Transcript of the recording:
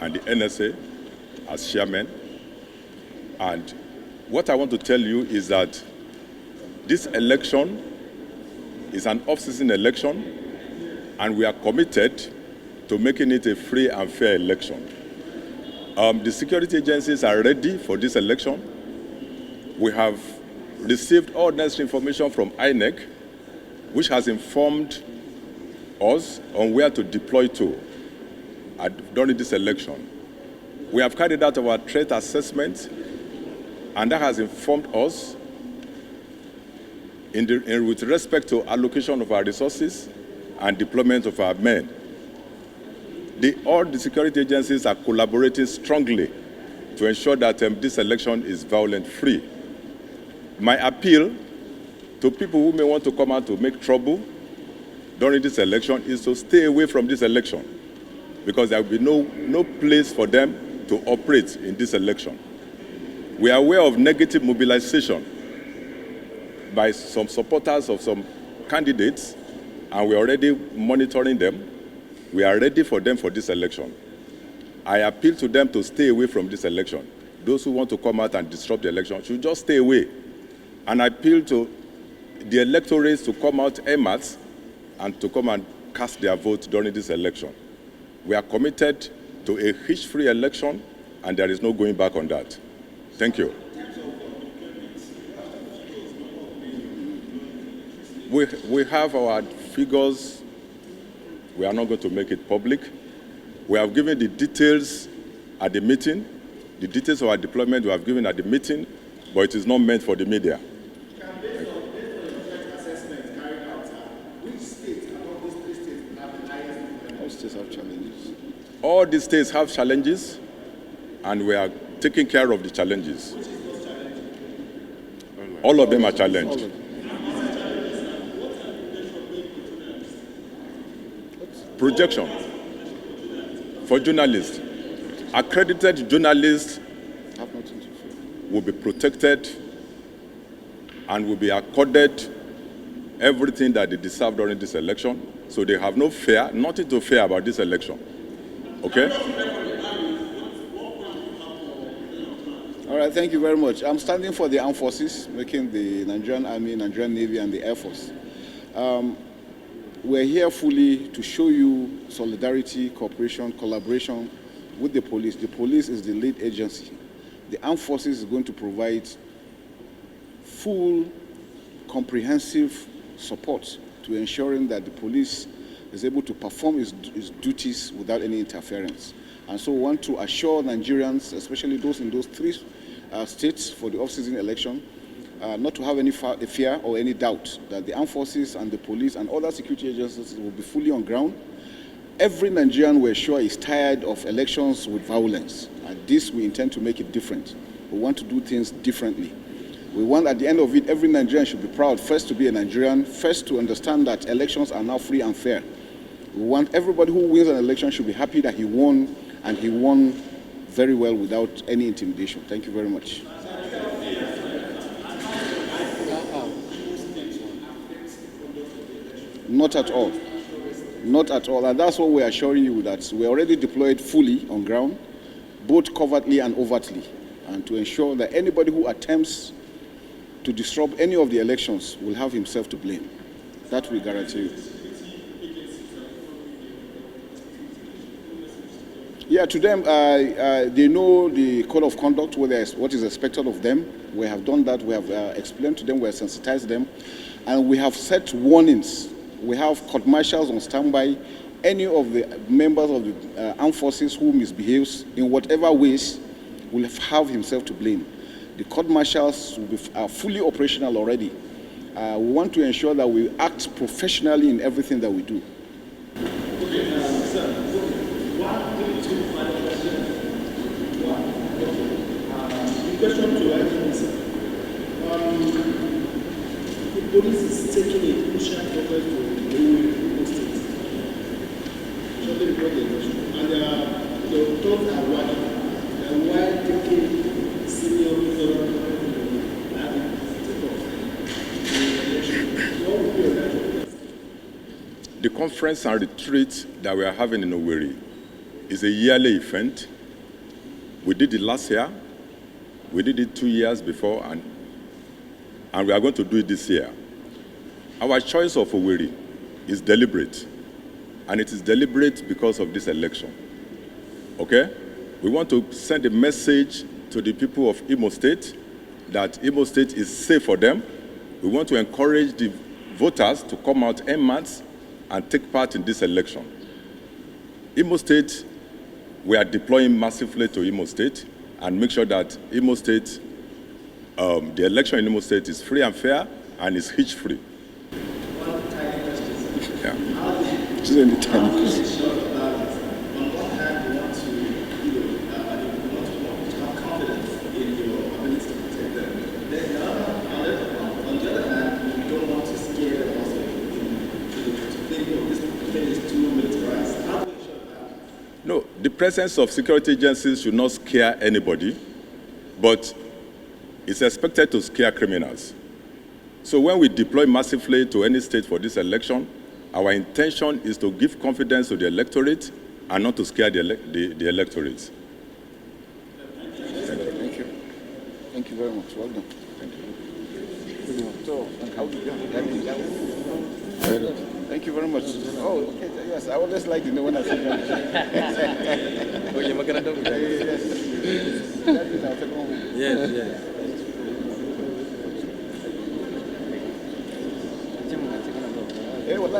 and the NSA as chairman. And what I want to tell you is that this election is an off-season election, and we are committed to making it a free and fair election. The security agencies are ready for this election. We have received all necessary information from INEC, which has informed us on where to deploy to during this election. We have carried out our threat assessment, and that has informed us with respect to allocation of our resources and deployment of our men. All the security agencies are collaborating strongly to ensure that this election is violence-free. My appeal to people who may want to come out to make trouble during this election is to stay away from this election, because there will be no place for them to operate in this election. We are aware of negative mobilization by some supporters of some candidates, and we are already monitoring them. We are ready for them for this election. I appeal to them to stay away from this election. Those who want to come out and disrupt the election should just stay away. And I appeal to the electorates to come out en masse and to come and cast their vote during this election. We are committed to a hitch-free election, and there is no going back on that. Thank you. We have our figures. We are not going to make it public. We have given the details at the meeting. The details of our deployment we have given at the meeting, but it is not meant for the media. Based on the assessment carried out, which states among these 3 states have the highest? All states have challenges. All the states have challenges, and we are taking care of the challenges. Which is those challenges? All of them are challenged. Projection for journalists. Accredited journalists will be protected and will be accorded everything that they deserve during this election. So they have no fear, nothing to fear about this election. Okay? All right, thank you very much. I'm standing for the armed forces, making the Nigerian Army, Nigerian Navy, and the Air Force. We're here fully to show you solidarity, cooperation, collaboration with the police. The police is the lead agency. The armed forces is going to provide full, comprehensive support to ensuring that the police is able to perform its duties without any interference. And so we want to assure Nigerians, especially those in those 3 states for the off-season election, not to have any fear or any doubt that the armed forces and the police and other security agencies will be fully on ground. Every Nigerian, we're sure, is tired of elections with violence, and this we intend to make it different. We want to do things differently. We want, at the end of it, every Nigerian should be proud, first to be a Nigerian, first to understand that elections are now free and fair. We want everybody who wins an election should be happy that he won, and he won very well without any intimidation. Thank you very much. Not at all. Not at all. And that's what we're assuring you, that we're already deployed fully on ground, both covertly and overtly, and to ensure that anybody who attempts to disrupt any of the elections will have himself to blame. That we guarantee you. Yeah, to them, they know the code of conduct, what is expected of them. We have done that. We have explained to them, we have sensitized them, and we have set warnings. We have court martials on standby. Any of the members of the armed forces who misbehaves in whatever ways will have himself to blame. The court martials are fully operational already. We want to ensure that we act professionally in everything that we do. Okay, sir. The question to IGP, sir. The police is taking a crucial effort to remove the state. Shortly before the election. And the thoughts are working. And why taking senior officers and take off the election? What would be your reaction? The conference and retreat that we are having in Owerri is a yearly event We did it last year. We did it 2 years before, and we are going to do it this year. Our choice of Owerri is deliberate, and it is deliberate because of this election. Okay? We want to send a message to the people of Imo State that Imo State is safe for them. We want to encourage the voters to come out en masse and take part in this election. Imo State, we are deploying massively to Imo State and make sure that Imo State, the election in Imo State is free and fair and is hitch-free. One tiny question. Yeah. Just any tiny question. On one hand, you want to, you want to have confidence in your ability to protect them. Then on the other hand, you don't want to scare them also to think, this thing is too militarized. How do you ensure that? No, the presence of security agencies should not scare anybody, but it's expected to scare criminals. So when we deploy massively to any state for this election, our intention is to give confidence to the electorate and not to scare the electorate. Thank you. Thank you very much. Well done. Thank you. So, how do you Thank you very much. Oh, okay. Yes, I always like to know when I see you. Yes, yes. Hey, what